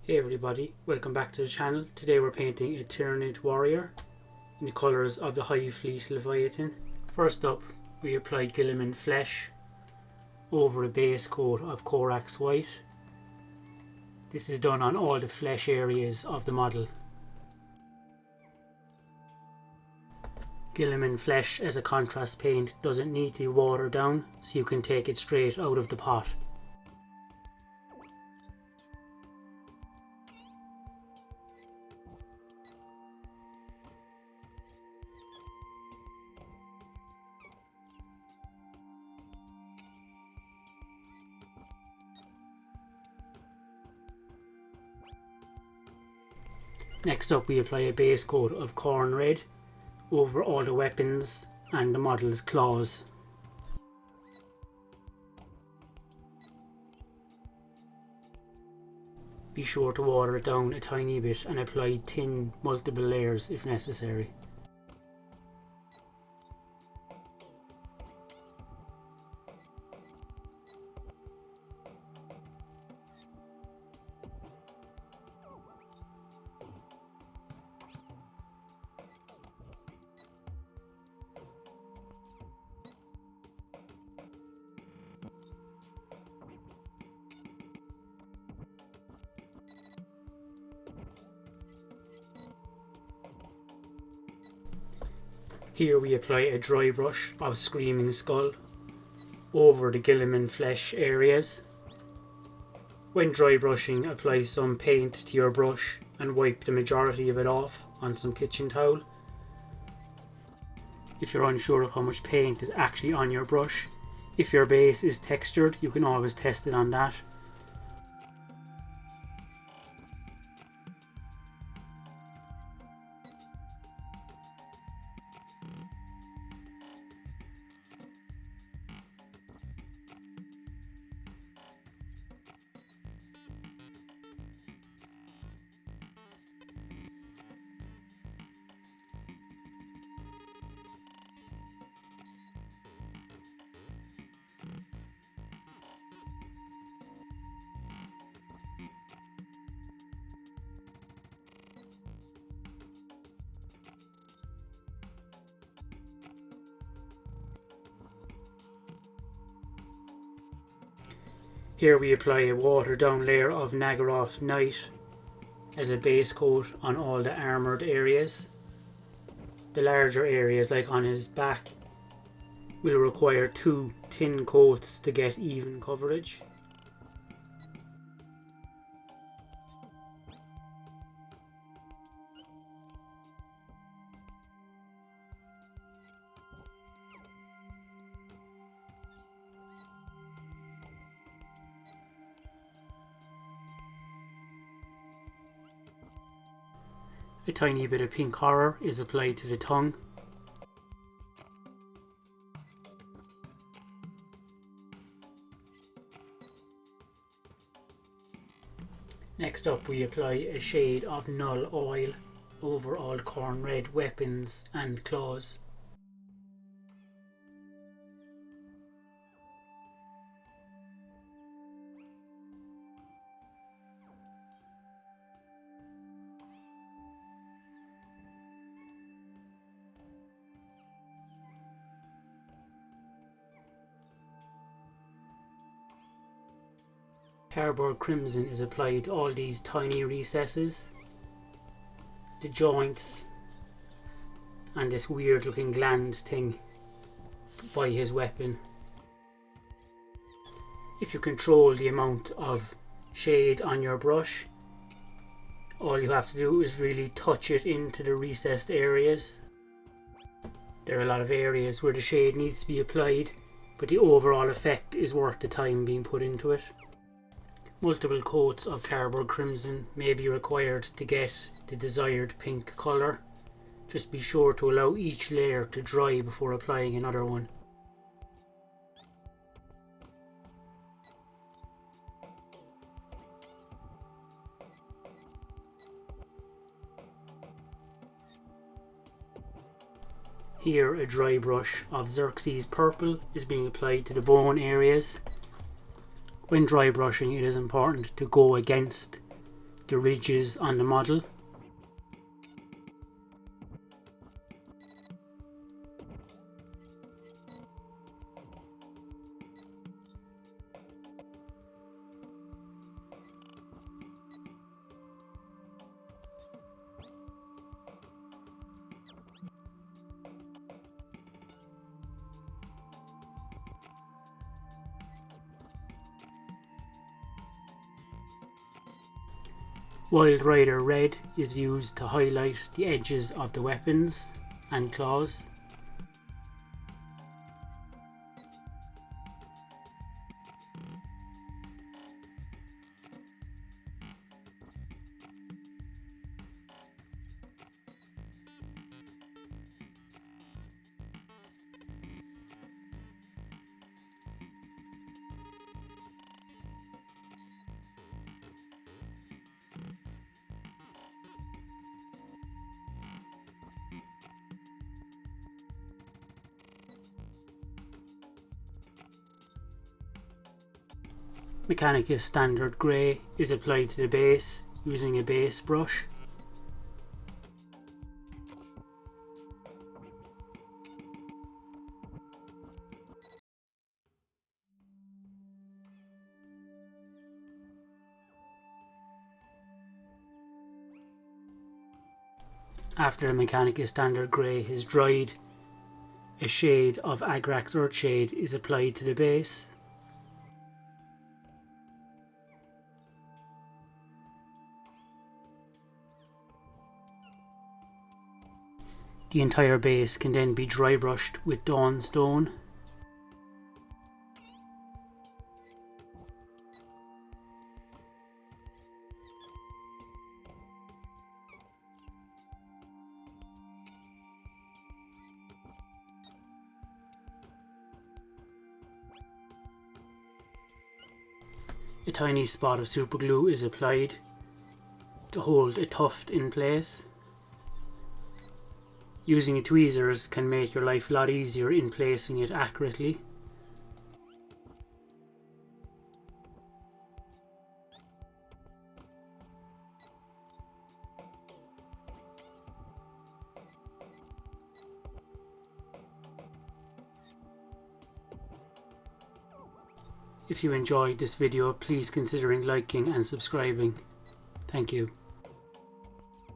Hey everybody, welcome back to the channel. Today we're painting a Tyranid Warrior in the colours of the Hive Fleet Leviathan. First up, we apply Guilliman Flesh over a base coat of Corax White. This is done on all the flesh areas of the model. Guilliman Flesh as a contrast paint doesn't need to be watered down, so you can take it straight out of the pot. Next up, we apply a base coat of corn red over all the weapons and the model's claws. Be sure to water it down a tiny bit and apply thin multiple layers if necessary. Here we apply a dry brush of Screaming Skull over the Guilliman Flesh areas. When dry brushing, apply some paint to your brush and wipe the majority of it off on some kitchen towel. If you're unsure of how much paint is actually on your brush, if your base is textured, you can always test it on that. Here we apply a watered down layer of Nagaroth Night as a base coat on all the armoured areas. The larger areas, like on his back, will require 2 thin coats to get even coverage. A tiny bit of pink horror is applied to the tongue. Next up, we apply a shade of Null Oil over all corn red weapons and claws. Cardboard Crimson is applied to all these tiny recesses, the joints, and this weird looking gland thing by his weapon. If you control the amount of shade on your brush, all you have to do is really touch it into the recessed areas. There are a lot of areas where the shade needs to be applied, but the overall effect is worth the time being put into it. Multiple coats of Cardboard Crimson may be required to get the desired pink colour. Just be sure to allow each layer to dry before applying another one. Here a dry brush of Xerxes Purple is being applied to the bone areas. When dry brushing, it is important to go against the ridges on the model. Wild Rider Red is used to highlight the edges of the weapons and claws. Mechanicus Standard Grey is applied to the base using a base brush. After the Mechanicus Standard Grey has dried, a shade of Agrax Earthshade is applied to the base. The entire base can then be dry brushed with Dawn Stone. A tiny spot of super glue is applied to hold a tuft in place. Using tweezers can make your life a lot easier in placing it accurately. If you enjoyed this video, please consider liking and subscribing. Thank you.